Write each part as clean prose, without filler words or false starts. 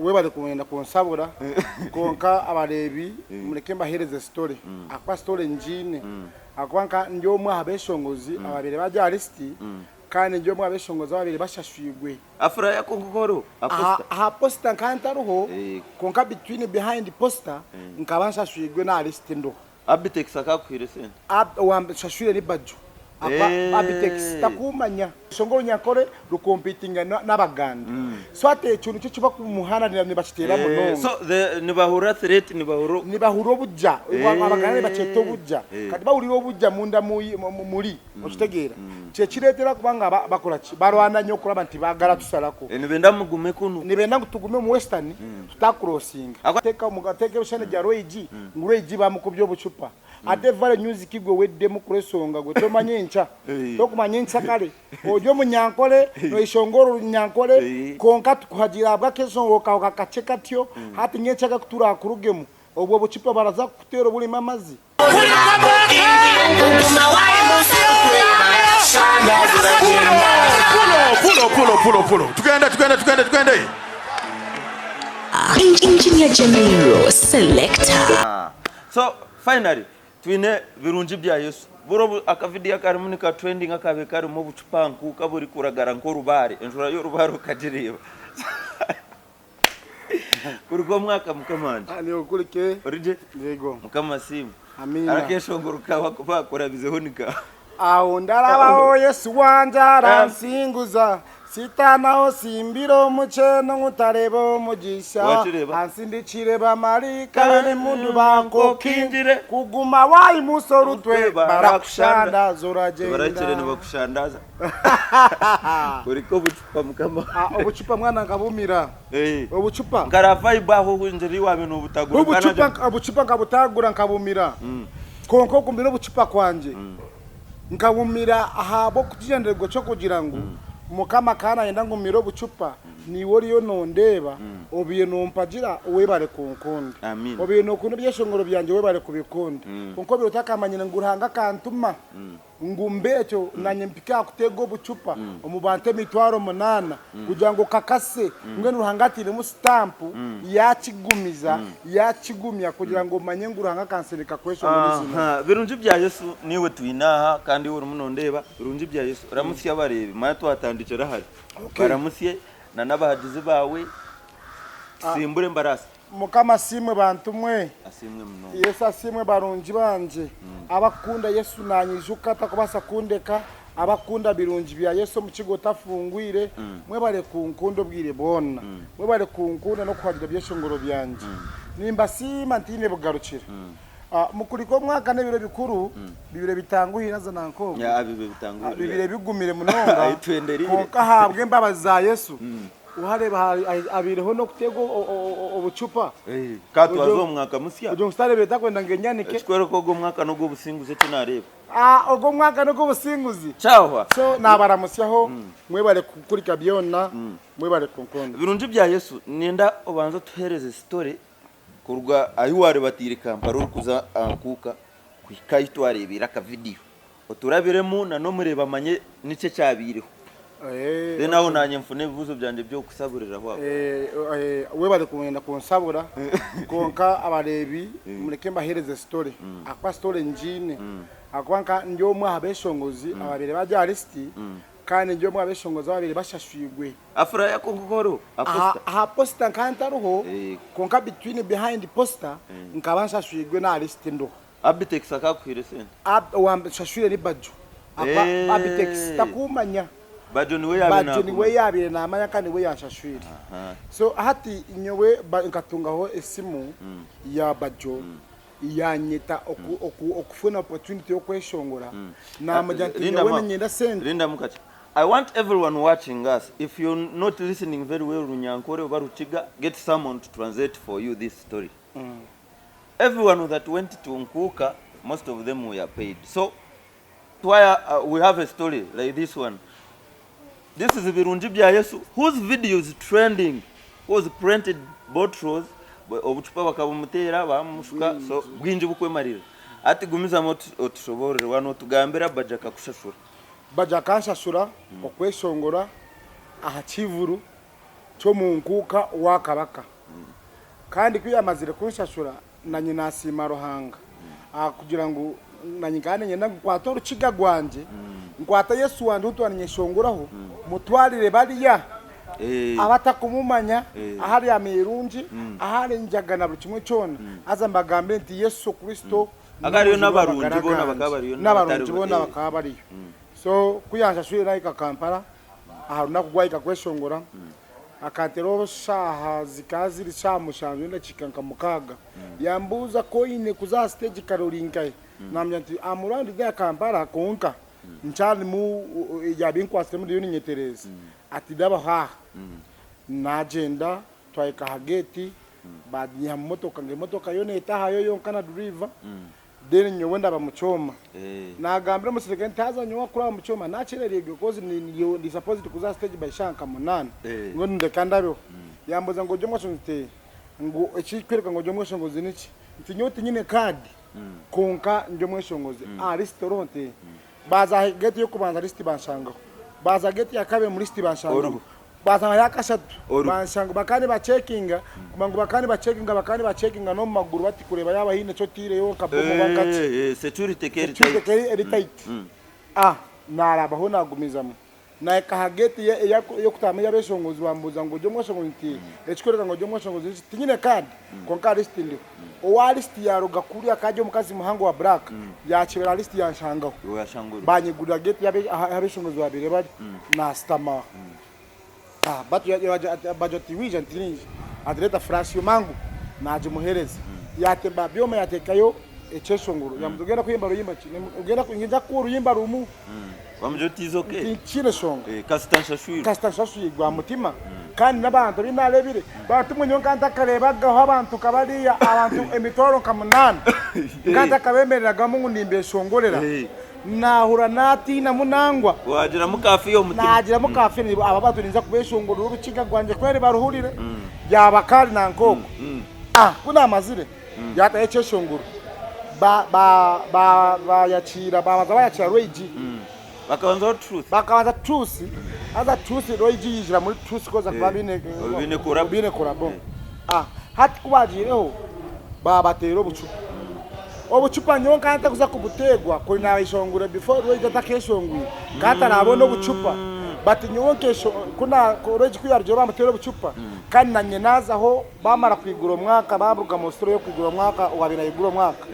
we bari kumwenda kunsabura konka abarebi mureke mbahereze story akwa story njine akwanka ndio mwa habeshongozi ababere baje alisti kandi ndio mwa habeshongozi ababere bashashwigwe afura ya konkoro aha poster kantaruho konka between behind poster nkabansha shwigwe na alisti ndo abitex akakwire sen wambashashwire ni badjo abitex takumanya shongoro nyakore rukompitinga n'abaganda so ate cyuntu cyo kiba ku muhana ni bashitera Munonga so ni bahura threat ni bahuro bujja abaganda baceto bujja kati bawuriro bujja munda muri okitegera cye kiretera kubanga bakora ki barwana nyo kura bantu bagara tusalako nibenda mugume kuno nibenda gutugume mu Western tutakrossinga ateka mugateke ushane jya roigi ngureigi bamukubyo bucupa ate vale music igwe wedde mukuresonga gwe tomanye ncha tokumanye ncha kale ojo munyankole no ishongoro nyankole konka tukuhagira abwa kezo okauka kachekatyo hati nyecha gakutura kurugemu obwo bucipa baraza kutero buli mamazi pulo tugende Engineer General Selector. So finally twine Birungi Bya Yesu buro akavidiya karimuni ka trending akabe kari mu bucupa Enkuuka buri kuragara nko rubare enjura yo rubaro kadireba kurwo mwaka mukamanje ani okurike orije yego mukamasimu amina arakeshongoruka bakora bizehonika aho ndarabaho Yesu wanjara nsinguza sitanaho simbiro muceno ngutarebo mugisha ansindikire bamarika ne mundu banko kinjire kuguma wayi musorutwe barakushanda zoragenda barakire ne bakushandaza uriko bucupa mukama obucupa mwana ngabumira obucupa ngarafa ibaho kunjiri wabe no butagura obucupa ngabutagura nkabumira konko kumbira obucupa kwanje nkabumira ahabo kujijanderego cyo kugira ngo mukama kana yenda ngumiro bucupa ni woriyo nondeba obiye nompagira webare kunkundi obiye no kuntu byeshongoro byanje webare kubikundi konko birotakamanyina nguranga kantuma ngumbecho nanye mpika kutego bucupa omubante mitwaro 8 kugira ngo kakase ngwe nuhangatire mu stamp yakigumya kugira ngo manye nguranga kansereka kweshongoro bizina Birungi Bya Yesu niwe twinaha kandi uri munondeba Birungi Bya Yesu ramusi yabarebe maya twatandikira hari baramusiye na nabahagize bawe simbure mbarasa mukama simwe bantumwe asimwe Munonga Yesu asimwe barungi banje abakunda Yesu nanyijuka takubasa kundeka abakunda Birungi Bya Yesu mu kigo tafungwire mwe bare kunkundo bwire bona mwe bare kunkunda no kwagira byeshongoro byanje nimba sima ntine bugarukira mukuriko mwaka nebiro bikuru bibire bitanguhira za nanko bibe bitanguhira bibire bigumire Munonga ayitwenderire konka habwe mbabaza Yesu uhareba abireho no kutego obucupa katwazo mwaka musya ujo ngstare beta kwenda ngenyanike kwero ko go mwaka no go businguze tunareba ogo mwaka no go businguzi chawa so nabaramusyaho mwebare kukurika byona mwebare kunkondo Birungi Bya Yesu nenda obanza tuhereze story kurwa ayiware batire kamparo kuza Enkuuka kwikayitwarebira ka video oturabiremo na no mureba manye nice cyabireho naho nanye mfune bibuzo byanje byo kusaburira hwa webare kumwenda kunsabura konka abarebi mureke mbahereze story akwa story njine akwanka ndio mwa habeshongozi ababere baje alisti kandi ndio mwa habeshongozi ababere bashashwigwe afura ya konkoro aha poster kantaruho konka between behind poster nkabanshashwigwe na alisti ndo abitex akakwire sen wambashashwire ni badjo abitex takumanya Bajo niwe yabire na amanya kandi we yashashwire so hati nyowe nkatungaho esimu ya Bajo yanyeta okufuna opportunity yo kweshongora na majanti nyowe nyenda send Linda mukati I want everyone watching us, if you're not listening very well Runyankore Baruchiga, get someone to translate for you this story. Everyone that went to Enkuuka, most of them were paid. So we have a story like this one. This is Birungi Bya Yesu, whose video is trending, was printed bottles, obucupa bakabumutera bamushuka, so bwinji bukwemarira. Ati gumiza moto otushobore wano tugambira Baja kakushashura. Baja kanshashura okweshongora aha Kivuru cyo mu Enkuuka wa Kabaka kandi kwiyamazire kunshashura na nyina asima Ruhanga kugira ngo na nyingane nyenda kwata urukiga gwanje nkwata Yesu wandi utwanye shonguraho mutwarire bariya abatakumumanya ahari ya Birungi ahari njagana buri kimwe cyone aza mbagambe nti Yesu Kristo agariyo n'abarungi bona bakabariyo n'abarungi bona bakabariyo so kuyanshashura ika Kampala aharuna kugwaika kweshongora akatero shaha zikazi rishamushanze ndachikanka mukaga yambuza ko ine kuza stage karolinkai namya nti amurandi da Kampala konka nchali mu yabinkwa semu yoni nyetereza ati daba ha na agenda twaika hageti badi ya motoka yone itaha yoyo kana driver deni nyowenda bamuchoma na agambira musirikare ntaza nyowa kura bamuchoma nachererege because ni supposed kuza stage by shanka munana ngo ndekandabyo yamboza ngo jomwa shonte ngo ekikwereka ngo jomwa shongozi niki ntinyoti nyine card konka njomwe shongozi restaurant baza geti yo kubanza list banshangaho baza geti ya kabe muri list banshangaho baza yakashatu banshango bakani ba checkinga kumangu bakani ba checkinga no maguru bati kureba yaba hine cyo tire yo kabomo bakati security keri tight narabaho nagumizamo na kahageti yo kutamenya beshongozi bambuza ngo jomwe shongozi nti ekikwereka ngo jomwe shongozi tinyine card konka list ndi o list ya rugakuri akaje mukazi muhango wa black yakibera list ya nshangaho banyigurira geti yabeshongozi babire bari na stama but bajoti wija ntini adreta frasio mangu naje muhereza yatemba byoma yatekayo echeshonguru yamuzogera kuyimba ruyimba chine ugera kuingiza ku ruyimba rumu bamjoti izoke chine shongo kastansha shuri gwa mutima kandi nabantu binarebire batumwe nyonka karebaga abantu kabariya abantu emitoro kamunana kandi kabemereraga mu ndimbe shongorera nahura nati na munangwa wagira mukafi yo mutima nagira mukafi ni aba baturinza kubeshongora urukiga gwanje kwere baruhurire yabakari na nkoko kuna amazire yata echeshongoro yachira babaza bayachira roiji bakabanza truth aza truth roiji yijira muri truth koza kwabine kurabo hati kubajireho babatero bucupa obucupa nyonka anta kuza kubutegwa ko na ishongura before roije atakeshongwi kata nabona obucupa bati nyonke kuna roije kwiyarjo bamutera obucupa kandi nanye nazaho bamara kwigura mwaka babuga mostro yo kwigura mwaka wabira igura mwaka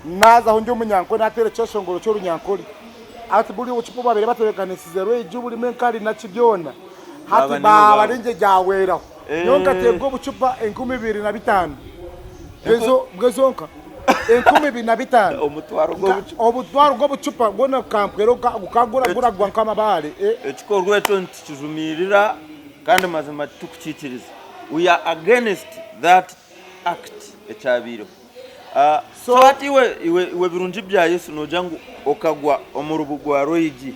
nazaho ndio munyanko natere cyeshongoro cyo runyankori ati buri obucupa babire baterekanisize roije buri menkari na kibyona hati babarinje jaweraho nyonka tegwa obucupa 2025 bwezonka 2025 omutwaro go bucupa gona kampero ukagura gwa nkamabare ekikorwa eto ntikijumirira kandi mazima tukukikiriza we are against that act echabiro so ati iwe Birungi Bya Yesu nojangu okagwa omurubu gwa roiji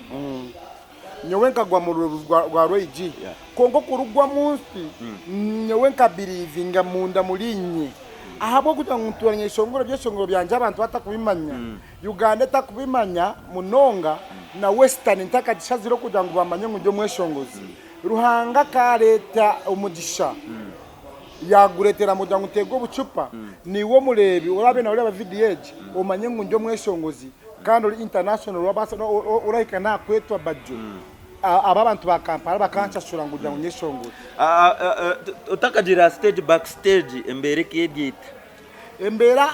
nyowenka gwa murubu gwa roiji kongo kurugwa munsi nyowenka believing munda mulinyi ahabo kuja ntuanye shongoro byeshongoro byanje abantu batakubimanya Uganda takubimanya Munonga na Western ntakagishaziro kuja ngo bamanye ngo mweshongozi Ruhanga kareta umugisha yaguretera muja ngutego bucupa niwo murebi urabe na ureba video umanye ngo mweshongozi kandi uri international wabasa urahika na kwetwa bajo aba bantu ba Kampala bakanshashura ngo ujya nyeshongo utakagira stage backstage embere kiyedita embera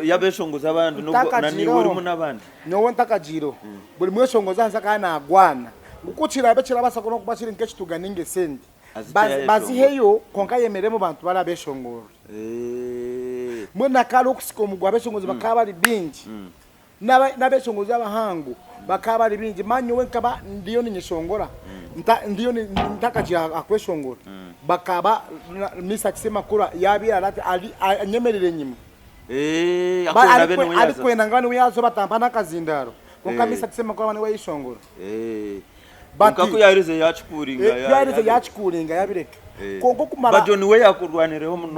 yabeshongoza abantu nubwo nani uri mu nabandi nyowe ntakagiro buri mweshongoza hanza kana agwana ukukira abekira basako no kubashira nkechi tuganinge sendi baziheyo konka yemere mu bantu barabeshongora mwana kalo kusiko mugwa beshongoza bakabari bingi nabeshongoza abahangu bakabari bingi manyo wenkaba ndiyo nyeshongora ndiyo ntakajira akweshongora bakaba misa kisema kura yabira arati anyemerere nyima akora bene ali kwena ngani uyazo batampana kazindaro konka misa kisema kura bane wayishongora Kako yarize yachikuringa yabireka kongo kumara bajo niwe yakurwanireho muno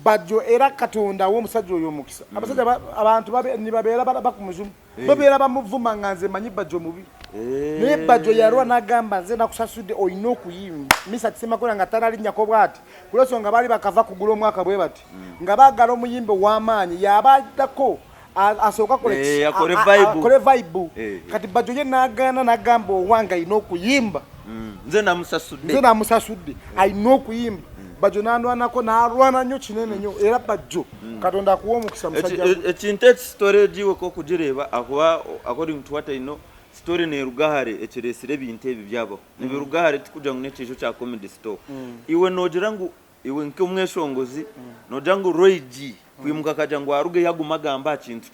bajo era katonda wo musajo yo mukisa abasaje abantu babe ni babera bakumujumu babera bamuvuma nganze manyi bajo mubi ne bajo yarwa nagamba nze nakusasude oyino kuyimba misa tisema ko ngatara ali nyakobwati kuloso nga bali bakava kugula omwaka bwe bati nga bagala omuyimbe w'amaanyi yabadako asoka kole vibe kati bajo ye nagana nagamba owanga ino kuyimba nze namusasudde ayino kuyimba bajo nandwanako narwana nnyo kinene nnyo era bajo katonda akuwa omukisa musajja ekintu storage we ko kugireba akuba according to what I know story ne rugahare ekiresire ebintu ebi byabo ne rugahare tikuja ngo nekijo kya comedy store iwe nogira ngo iwe nke umweshongozi nogira ngo Roy G kwimuka kaja ngo aruge yagumagamba kintu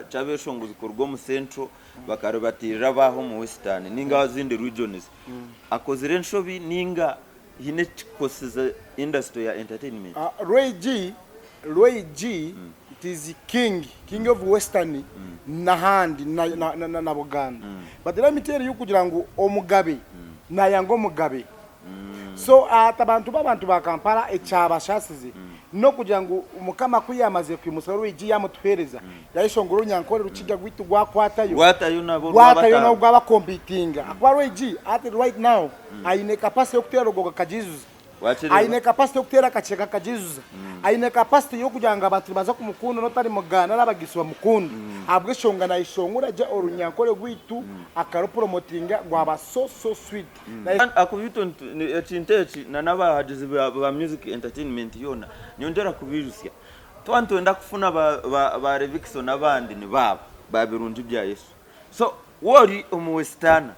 cya beshongozi ko rwo mu central bakarubatirira baho mu western ninga zindi regions akozire nshobi ninga hine kosiza industry ya entertainment Roy G it is king of western nahandi na Buganda but let me tell you kugira ngo omugabe na yango mugabe so atabantu babantu ba Kampala ecyabashasize no kugira ngo umukama kwiyamaze kwimusoro w'igi yamutuhereza yayishongoro nyankore rukiga gwitu gwakwatayo nabo gwaba competing akwa w'igi at right now aine capacity yo kutera rogoga kajizuza aine capacity yo kutera kacheka kajizuza aine capacity yo kugira ngo abantu baza kumukundo no tari mugana n'abagiswa mukundo abwishonga na ishongura je orunyankore gwitu akaro promotinga gwaba so sweet akubito ekintechi na nabahagize ba music entertainment yona nyongera kubirusya twantu enda kufuna ba Revixo nabandi ni baba ba Birungi Bya Yesu so wori omuwestana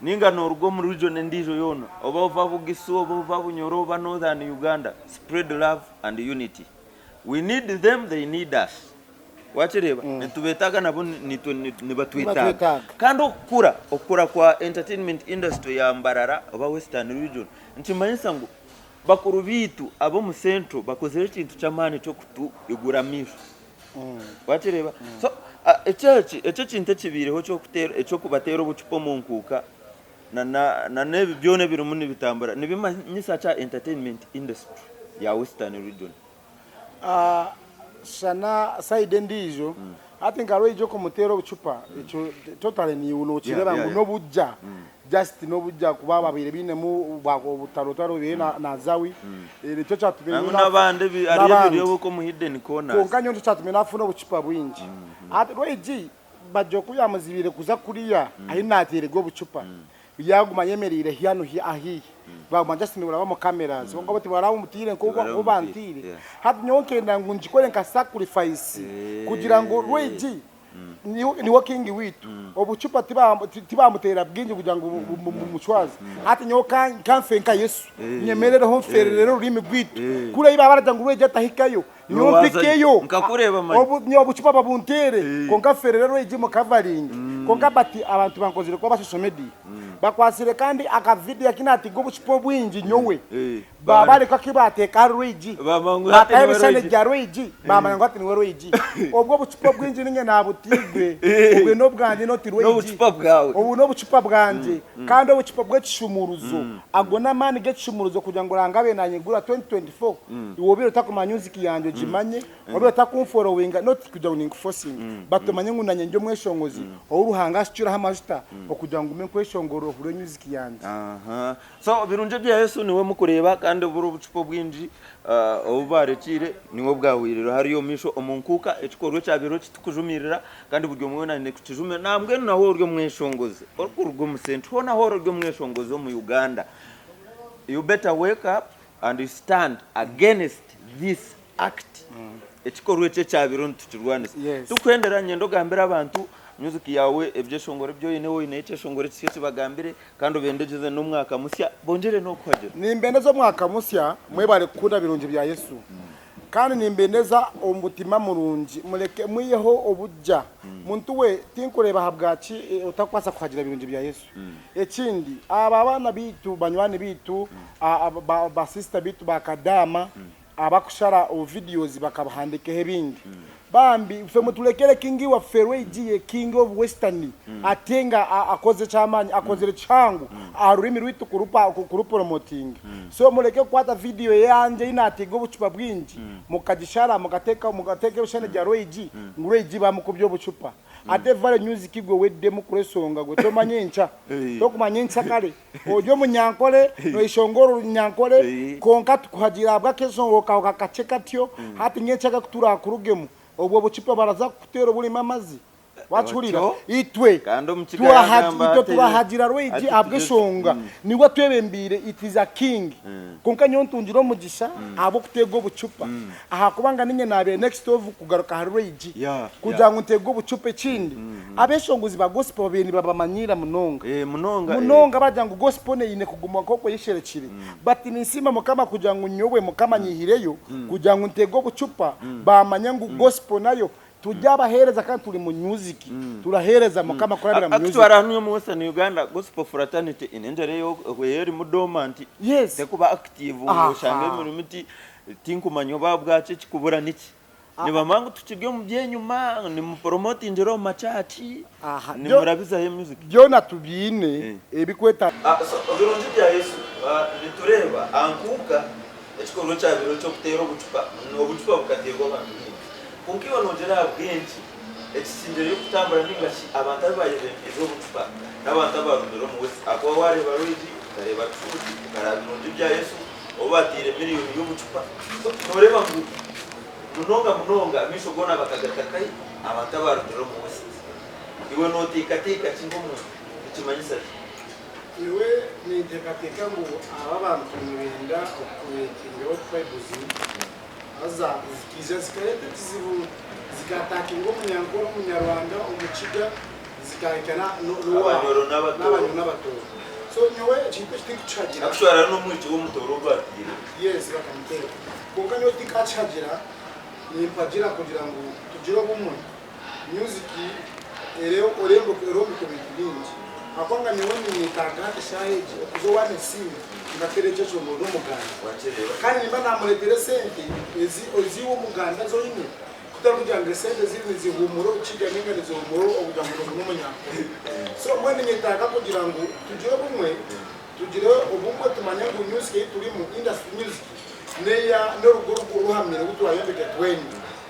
ninga norugo mu region ndijo yona oba uvabugisu oba uvabunyoro oba northern Uganda spread love and unity we need them they need us wachireba nitubetaga nabo nibatwitaga kandi okura kwa entertainment industry ya Mbarara oba western region ntimanyisa ngo bakuru bitu abo mu central bakozere ikintu cyamani cyo kutu iguramisho wachireba so echo kintu kibireho cyo kubatera obucupo mu Enkuuka na nebi byone birumuni bitambara nibimanyisa cha entertainment industry ya western region sana side ndijo ati ngaro ijo komutero bucupa ico totally ni uno kireba ngo no bujja just no bujja kuba babire bine mu bako butarotaro bine na zawi cyo cyatumye n'abande bi ari byo ko mu hidden corners ko kanyo cyatumye nafuno bucupa bwinji ati roji bajo kuyamuzibire kuza kuriya ahi naterego bucupa yaguma yemerire hano ahi baguma just ni uraba mu cameras ngo bati baraba umutire ko bantire hati nyonke ndangu njikore nka sacrifice kugira ngo Roji ni working witu obucupa tibamutera bwingi kugira ngo muchwazi hati nyoka kanfenka Yesu nyemerere ho mferere rurimi gwitu kure iba baraja ngo Roji atahikayo nyompikeyo nkakureba manje obucupa babuntere konka ferere Roji mu covering konka bati abantu bankozire ko social media bakwasire kandi aka video kinati go bucupa bwingi nyowe babale ko kibate ka Roji babangwe rya Roji bamango ati ni Roji obwo bucupa bwingi ninge nabutigwe ubwe no bwanje no ti Roji no bucupa bwawe ubu no bucupa bwanje kandi obucupa bw'ekishumuruzo agona mani g'ekishumuruzo kugira ngo rangabe nanyigura 2024 iwobiro takuma music yanje jimanye wobiro takumfollowinga not kugira ngo forcing batomanye ngunanye njyo mweshongozi oruhanga shicura hamajuta okugira ngo umenkweshongoro hure music yanje so Birungi Bya Yesu niwe mukureba kandi buru bucupa bwinji obubarekire niwo bwawiriro hariyo misho omunkuka ekikorwe cyabiro kitukujumirira kandi buryo mwena ne kutijumira nambwe naho uryo mweshongozi urwo mu central hona ho uryo mweshongozi mu Uganda you better wake up and stand against this act ekikorwe cyabiro ntukirwanisa tukwenderanye ndogambira abantu music yawe ebyeshongore byo yine wo ine cyeshongore cyose bagambire kandi ubendegeze no mwaka musya bongere no kwagera nimbendeza mwaka musya mwebare kunda Birungi Bya Yesu kandi nimbendeza umutima murungi mureke mwiyeho obujja muntu we tinkureba habwaci utakwasa kwagira Birungi Bya Yesu ekindi aba bana bitu banywani bitu ba sister bitu bakadama abakushara o videos bakabahandike bindi bambi fe mutulekere kingi wa Roji king of western atenga akoze chamanyi akozere changu arurimi rwitu kuru promoting so muleke kwata video yanje inatego bucupa bwinji mukagishara mugateka bushane rya Roji Roji bamukubyo bucupa ate vale music gwe weddemu kulesonga gwe tomanye ncha tokumanye ncha kale ojo munyankole no ishongoro nyankole konka tukuhagira abwa kezo woka kachekatyo hati nyechaga kutura kurugemu obwo buchipa baraza kutero buli mamazi wachurira itwe turahagira rweji abweshonga niwe twebembire it is a king konka nyontunjiro mugisha abo kutego bucupa aha kubanga ninye nabe next of kugaruka rweji kugira ngo ntego bucupa kindi abeshonguzi ba gospel beni babamanyira munonga munonga bajya ngo gospel ne ine kuguma koko yisherekire but nisima mukama kugira ngo nyowe mukama nyihireyo kugira ngo ntego bucupa bamanya ngo gospel nayo tujabahereza kandi turi mu music turahereza mukama kurabira mu music actually hano mu Western Uganda gospel fraternity inenjere yo yeri mu dormant yes kuba active ngo shange muri miti tinkumanyo babwace kikubura niki niba mangu tukige mu byenyuma ni mu promote injero machati ni murabiza he music byona tubine ebikweta Birungi Bya Yesu nitureba Ankuuka ekikorwa cyabiro cyo kutero bucupa no bucupa bukaterwa abantu kunkiwa nongera bwenji ekisindere kutambura ningashi abantu abayebembezo bucupa n'abantu abarundiro mu wese akwa ware bariji kareba tuti karaba Birungi Bya Yesu obatire miliyoni y'ubucupa noreba ngo munonga misho gona bakagatakai abantu abarundiro mu wese iwe notika kingomu ikimanyisa iwe nitekateka ngo aba bantu mwenda okuyekinyo Beazine aza zikarete zibu zikataka ngo munyankoro munyarwanda umuciga zikahekana n'abantu n'abatoro so nyowe ikintu kitagira actually no mwiki wo mutoro batire yes bakamutera konka nyo tikacagira ni mpagira kugira ngo tugire bumwe music ereo orembo ko bitubinji akwanga niwe nitanga shaheje kuzo wane simu ngatereje cyo mu muganda wacherewa kandi nimba namuregere sente ezi wo muganda zo ine kutamujanga sente ziri zihumuro ukiganinga zihumuro ubujamuro n'umunyakuru so mwene nitanga kugira ngo tugire bumwe tugire ubumwe tumanye ngo music turi mu industry music neya n'uruguru ruhamire gutwayambike 20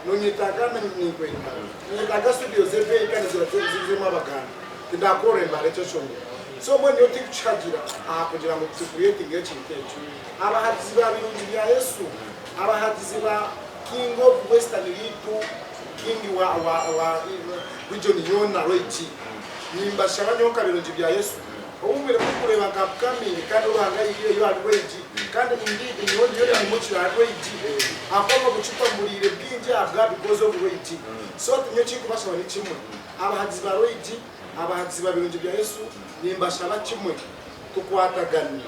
nonyitanga n'inkwenda nitanga studio zebe kandi zirimo abaganda ndakore mbare cyo shonye so mwene yoti kuchagira kugira ngo tucreate ngecyo abahadizi ba Birungi Bya Yesu abahadizi ba King of Western Uganda king wa region yona roiti nimba shabanyoka Birungi Bya Yesu umwere kukureba kapkamini kandi uranga iyo ari roiti kandi ndidi nyoni yo ni muchi ya roiti akoma gucupa murire bwinje abwa because of roiti so tunyochi kubasha bari kimwe abahadizi ba roiti abahanzi ba Birungi Bya Yesu nimbasha bakimwe tukwatagani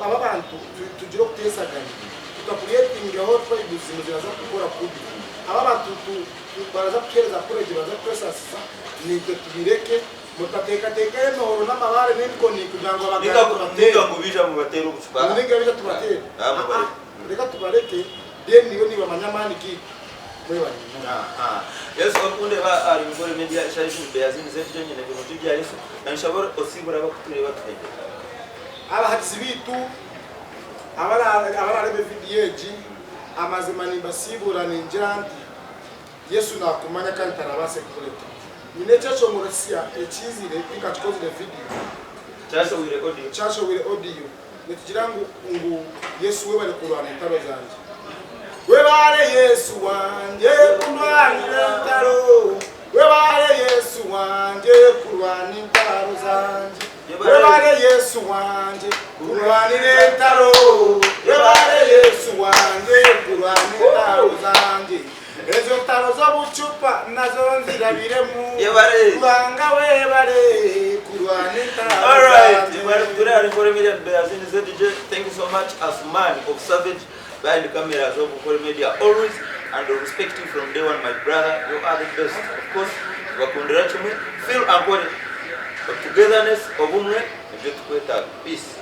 aba bantu tugire kutesagani tutakuyetinga aho Beazine ziraza gukora kudi aba bantu baraza kukereza kurege baza kwesasa nite tubireke mutateka no n'amabare n'inko ni kugira ngo abaganga ngo bija mu batero ubucupa ninga bija tubatera reka tubareke den niyo niba manyamani ki Yes, okunde ba ari NKORE MEDIA sharishin Beazine zetu nyene Birungi Bya Yesu na nshobora osibura bakutureba twende abahadizi bitu abara rebe videoji amazima nimba sibura ninjandi Yesu nakumanya kandi tarabase kureta ninecho chomurasia echizire ikachikoze video chasho wire audio netijirangu ngo Yesu we bari kurwana intaro zanje webare Yesu wanje kurwanira intaro webare Yesu wanje kurwana intaro zanje webare Yesu wanje kurwanira intaro webare Yesu wanje kurwanira intaro zanje ezo ntaro zo bucupa nazo nzirabiremu kuranga webare kurwanira intaro. All right, today NKORE MEDIA Beazine ZJ, thank you so much as man of savage behind the cameras of NKORE MEDIA always and respecting from day one, my brother. You are the best. Of course, wakundira chumwe feel Ankole togetherness obumwe nje tukweta peace.